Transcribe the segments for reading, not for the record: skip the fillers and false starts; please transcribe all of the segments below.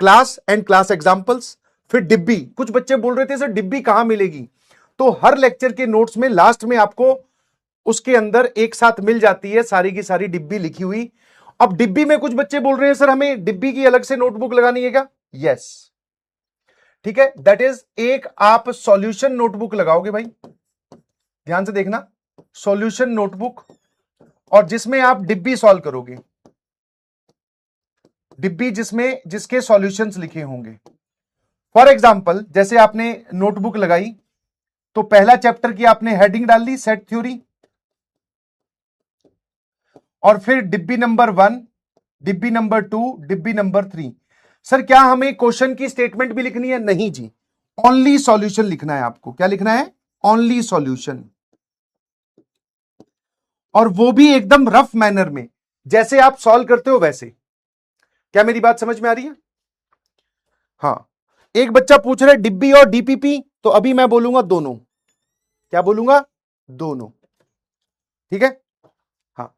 Class and class examples, फिर डिब्बी। कुछ बच्चे बोल रहे थे सर डिब्बी कहां मिलेगी, तो हर लेक्चर के नोट्स में लास्ट में आपको उसके अंदर एक साथ मिल जाती है सारी की सारी डिब्बी लिखी हुई। अब डिब्बी में कुछ बच्चे बोल रहे हैं सर हमें डिब्बी की अलग से नोटबुक लगानी है क्या? यस, ठीक है, दैट इज एक आप सॉल्यूशन नोटबुक लगाओगे भाई, ध्यान से देखना, सॉल्यूशन नोटबुक, और जिसमें आप डिब्बी सॉल्व करोगे, डिब्बी जिसमें जिसके सॉल्यूशंस लिखे होंगे। फॉर एग्जांपल जैसे आपने नोटबुक लगाई तो पहला चैप्टर की आपने हेडिंग डाल ली सेट थ्योरी, और फिर डिब्बी नंबर 1, डिब्बी नंबर 2, डिब्बी नंबर 3। सर क्या हमें क्वेश्चन की स्टेटमेंट भी लिखनी है? नहीं जी, ओनली सॉल्यूशन लिखना है आपको। क्या लिखना है? ओनली सॉल्यूशन, और वो भी एकदम रफ मैनर में, जैसे आप सॉल्व करते हो वैसे। क्या मेरी बात समझ में आ रही है? हाँ, एक बच्चा पूछ रहा है डिब्बी और डीपीपी, तो अभी मैं बोलूंगा दोनों। क्या बोलूंगा? दोनों, ठीक है। हाँ,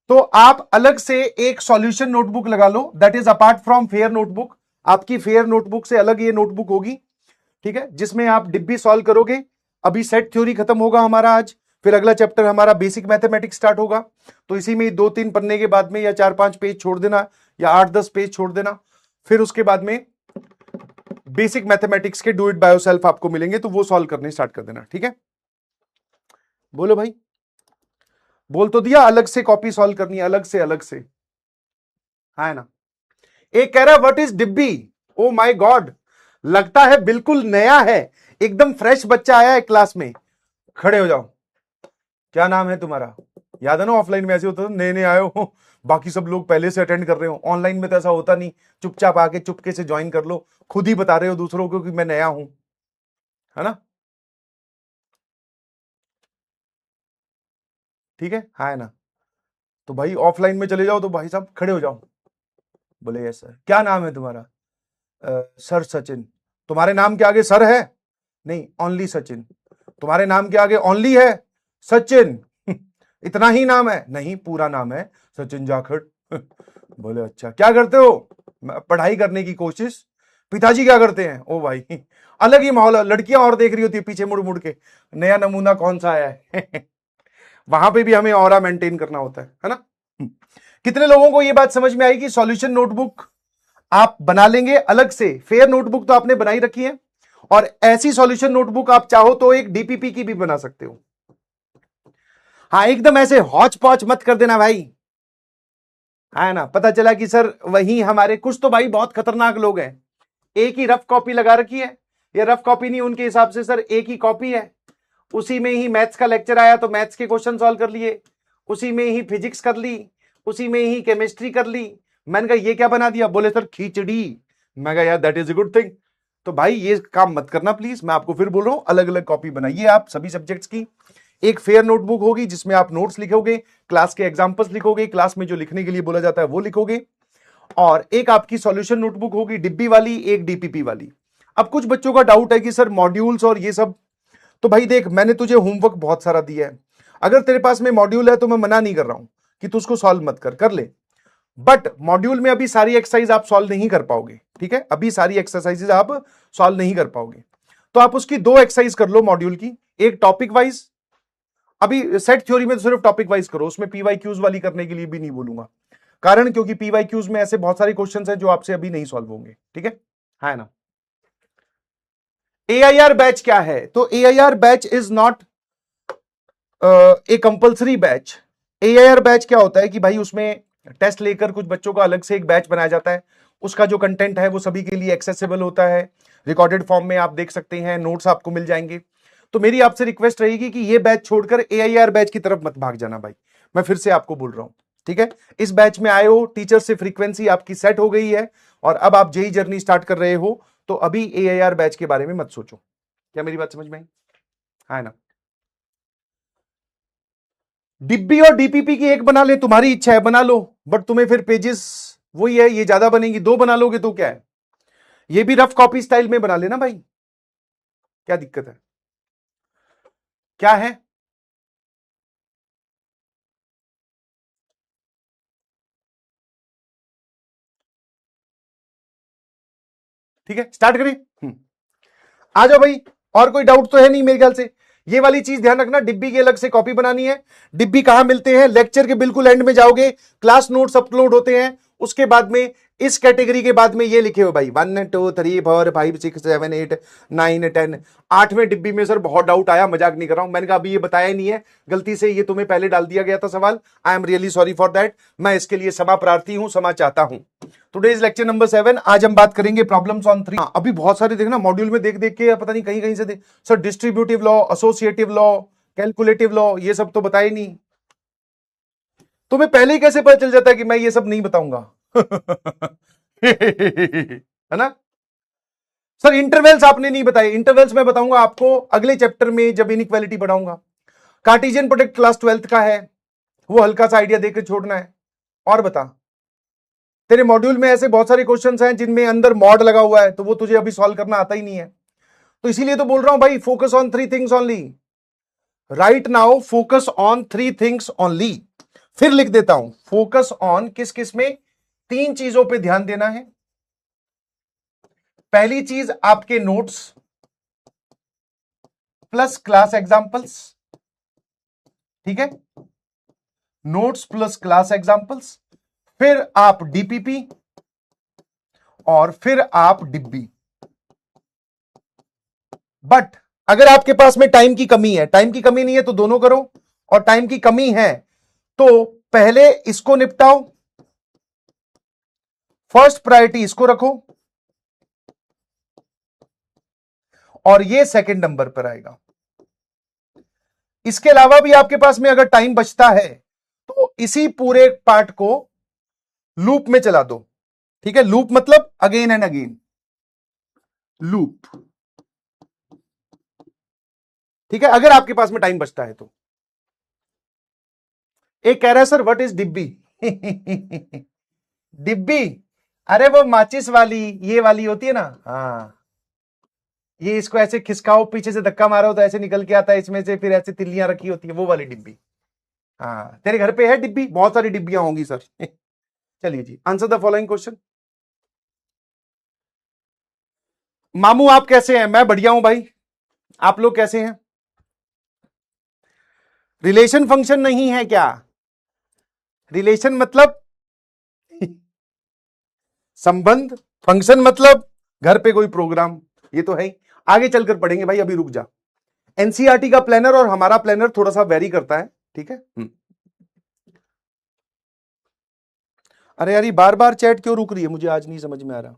तो आप अलग से एक सॉल्यूशन नोटबुक लगा लो, that is apart from fair notebook. आपकी फेयर नोटबुक से अलग ये नोटबुक होगी, ठीक है, जिसमें आप डिब्बी सॉल्व करोगे। अभी सेट थ्योरी खत्म होगा हमारा आज, फिर अगला चैप्टर हमारा बेसिक मैथमेटिक्स स्टार्ट होगा। तो इसी में 2-3 पन्ने के बाद में या 4-5 पेज छोड़ देना, या 8-10 पेज छोड़ देना, फिर उसके बाद में बेसिक मैथमेटिक्स के डू इट बाय योरसेल्फ आपको मिलेंगे, तो वो सॉल्व करने स्टार्ट कर देना, ठीक है। बोलो भाई, बोल तो दिया, अलग से कॉपी सॉल्व करनी है, अलग से, अलग से, है ना। एक कह रहा है व्हाट इज डिब्बी, ओ माय गॉड, लगता है बिल्कुल नया है, एकदम फ्रेश बच्चा आया है क्लास में। खड़े हो जाओ, क्या नाम है तुम्हारा? याद है ना ऑफलाइन में ऐसे होता था, नए नए आए हो, बाकी सब लोग पहले से अटेंड कर रहे हो। ऑनलाइन में तो ऐसा होता नहीं, चुपचाप आके चुपके से ज्वाइन कर लो, खुद ही बता रहे हो दूसरों को कि मैं नया हूं, है ना। ठीक है, हाँ ना। तो भाई ऑफलाइन में चले जाओ तो भाई साहब खड़े हो जाओ, बोले यस सर। क्या नाम है तुम्हारा? सर सचिन। तुम्हारे नाम के आगे सर है? नहीं, ओनली सचिन। तुम्हारे नाम के आगे ओनली है सचिन? इतना ही नाम है? नहीं, पूरा नाम है सचिन जाखड़। बोले अच्छा, क्या करते हो? पढ़ाई करने की कोशिश। पिताजी क्या करते हैं? ओ भाई, अलग ही माहौल है, लड़कियां और देख रही होती है पीछे मुड़ मुड़ के, नया नमूना कौन सा आया है। वहां पे भी हमें ऑरा मेंटेन करना होता है ना। कितने लोगों को यह बात समझ में आई कि सॉल्यूशन नोटबुक आप बना लेंगे अलग से? फेयर नोटबुक तो आपने बनाई रखी है, और ऐसी सॉल्यूशन नोटबुक आप चाहो तो एक डीपीपी की भी बना सकते हो। हाँ, एकदम ऐसे हौच पौच मत कर देना भाई, है ना। पता चला कि सर वही हमारे कुछ तो भाई बहुत खतरनाक लोग हैं, एक ही रफ कॉपी लगा रखी है। ये रफ कॉपी नहीं, उनके हिसाब से सर एक ही कॉपी है, उसी में ही मैथ्स का लेक्चर आया तो मैथ्स के क्वेश्चन सॉल्व कर लिए, उसी में ही फिजिक्स कर ली, उसी में ही केमिस्ट्री कर ली। मैंने कहा ये क्या बना दिया? बोले सर खिचड़ी। मैं कहा यार that is a good thing. तो भाई ये काम मत करना प्लीज, मैं आपको फिर बोल रहा हूं, अलग अलग कॉपी बनाइए आप सभी सब्जेक्ट्स की। एक फेयर नोटबुक होगी जिसमें आप नोट्स लिखोगे, क्लास के एग्जांपल्स लिखोगे, क्लास में जो लिखने के लिए बोला जाता है वो लिखोगे, और एक आपकी सॉल्यूशन नोटबुक होगी डिब्बी वाली, एक डीपीपी वाली। अब कुछ बच्चों का डाउट है कि सर मॉड्यूल्स और ये सब, तो भाई देख मैंने तुझे होमवर्क बहुत सारा दिया है, अगर तेरे पास में मॉड्यूल है तो मैं मना नहीं कर रहा हूं कि तू उसको सॉल्व मत कर, कर ले, बट मॉड्यूल में अभी सारी एक्सरसाइज आप सॉल्व नहीं कर पाओगे, ठीक है, अभी सारी एक्सरसाइजेज आप सॉल्व नहीं कर पाओगे। तो आप उसकी 2 एक्सरसाइज कर लो मॉड्यूल की, एक टॉपिक वाइज, अभी सेट थ्योरी में तो सिर्फ टॉपिक वाइज करो, उसमें पीवाई क्यूज वाली करने के लिए भी नहीं बोलूंगा, कारण क्योंकि पीवाई क्यूज में ऐसे बहुत सारे क्वेश्चंस हैं जो आपसे अभी नहीं सॉल्व होंगे, ठीक है ना। एआईआर बैच क्या है? तो AIR batch is not a compulsory batch. AIR batch क्या होता है कि भाई उसमें टेस्ट लेकर कुछ बच्चों का अलग से एक बैच बनाया जाता है, उसका जो कंटेंट है वो सभी के लिए एक्सेसिबल होता है, रिकॉर्डेड फॉर्म में आप देख सकते हैं, नोट्स आपको मिल जाएंगे। तो मेरी आपसे रिक्वेस्ट रहेगी कि ये बैच छोड़कर एआईआर बैच की तरफ मत भाग जाना भाई, मैं फिर से आपको बोल रहा हूं, ठीक है। इस बैच में आए हो, टीचर से फ्रीक्वेंसी आपकी सेट हो गई है, और अब आप जेई जर्नी स्टार्ट कर रहे हो, तो अभी एआईआर बैच के बारे में मत सोचो। क्या मेरी बात समझ में आई? है ना। डिब्बी और डीपीपी की एक बना ले, तुम्हारी इच्छा है बना लो, बट तुम्हें फिर पेजेस वही है, ये ज्यादा बनेगी, 2 बना लोगे तो क्या है, ये भी रफ कॉपी स्टाइल में बना लेना भाई, क्या दिक्कत है? क्या है? ठीक है, स्टार्ट करें। आ जाओ भाई, और कोई डाउट तो है नहीं मेरे ख्याल से। ये वाली चीज ध्यान रखना, डिब्बी की अलग से कॉपी बनानी है। डिब्बी कहां मिलते हैं? लेक्चर के बिल्कुल एंड में जाओगे, क्लास नोट्स अपलोड होते हैं, उसके बाद में इस कैटेगरी के बाद में ये लिखे हो भाई 1 2 3 4 5 6 7 8 9 10। 8वें डिब्बी में सर बहुत डाउट आया, मजाक नहीं कर रहा हूं, मैंने कहा अभी ये बताया ही नहीं है, गलती से ये तुम्हें पहले डाल दिया गया था सवाल। I am really sorry for that, मैं इसके लिए क्षमा प्रार्थी हूं, क्षमा चाहता हूं। टुडेज लेक्चर नंबर 7, आज हम बात करेंगे प्रॉब्लम्स ऑन 3। अभी बहुत सारे देखना मॉड्यूल में देख देख के पता नहीं कहीं कहीं से देख, sir distributive law, associative law, calculative law, ये सब तो बताए नहीं। तुम्हें पहले ही कैसे पता चल जाता है कि मैं ये सब नहीं बताऊंगा? है ना सर? इंटरवल्स आपने नहीं बताए, इंटरवल्स मैं बताऊंगा आपको अगले चैप्टर में जब इनइक्वालिटी पढ़ाऊंगा। कार्टेशियन प्रोडक्ट क्लास 12th का है, वो हल्का सा आइडिया देकर छोड़ना है। और बता, तेरे मॉड्यूल में ऐसे बहुत सारे क्वेश्चंस हैं जिनमें अंदर मॉड लगा हुआ है, तो वो तुझे अभी सॉल्व करना आता ही नहीं है। तो इसीलिए तो बोल रहा हूं भाई, focus on 3 things only right now, focus on 3 things only. फिर लिख देता हूं, फोकस ऑन किस किस में? 3 चीजों पे ध्यान देना है। पहली चीज आपके नोट्स प्लस क्लास एग्जाम्पल्स, ठीक है, नोट्स प्लस क्लास एग्जाम्पल्स, फिर आप डीपीपी और फिर आप डिब्बी। बट अगर आपके पास में टाइम की कमी है, टाइम की कमी नहीं है तो दोनों करो, और टाइम की कमी है तो पहले इसको निपटाओ, फर्स्ट प्रायोरिटी इसको रखो, और ये सेकंड नंबर पर आएगा। इसके अलावा भी आपके पास में अगर टाइम बचता है तो इसी पूरे पार्ट को लूप में चला दो, ठीक है? लूप मतलब अगेन एंड अगेन, लूप, ठीक है, अगर आपके पास में टाइम बचता है तो। एक कह रहा है सर व्हाट इज डिब्बी? डिब्बी, अरे वो माचिस वाली, ये वाली होती है ना, हाँ, ये इसको ऐसे खिसकाओ, पीछे से धक्का मारो तो ऐसे निकल के आता है इसमें से, फिर ऐसे तिल्लियां रखी होती है, वो वाली डिब्बी। हाँ, तेरे घर पे है डिब्बी? बहुत सारी डिब्बियां होंगी सर। चलिए जी, आंसर द फॉलोइंग क्वेश्चन। मामू आप कैसे हैं? मैं बढ़िया हूं भाई, आप लोग कैसे हैं? रिलेशन फंक्शन नहीं है क्या? रिलेशन मतलब संबंध, फंक्शन मतलब घर पे कोई प्रोग्राम, ये तो है ही। आगे चलकर पढ़ेंगे भाई, अभी रुक जा। एनसीईआरटी का प्लानर और हमारा प्लानर थोड़ा सा वेरी करता है, ठीक है। अरे यार, बार बार चैट क्यों रुक रही है, मुझे आज नहीं समझ में आ रहा।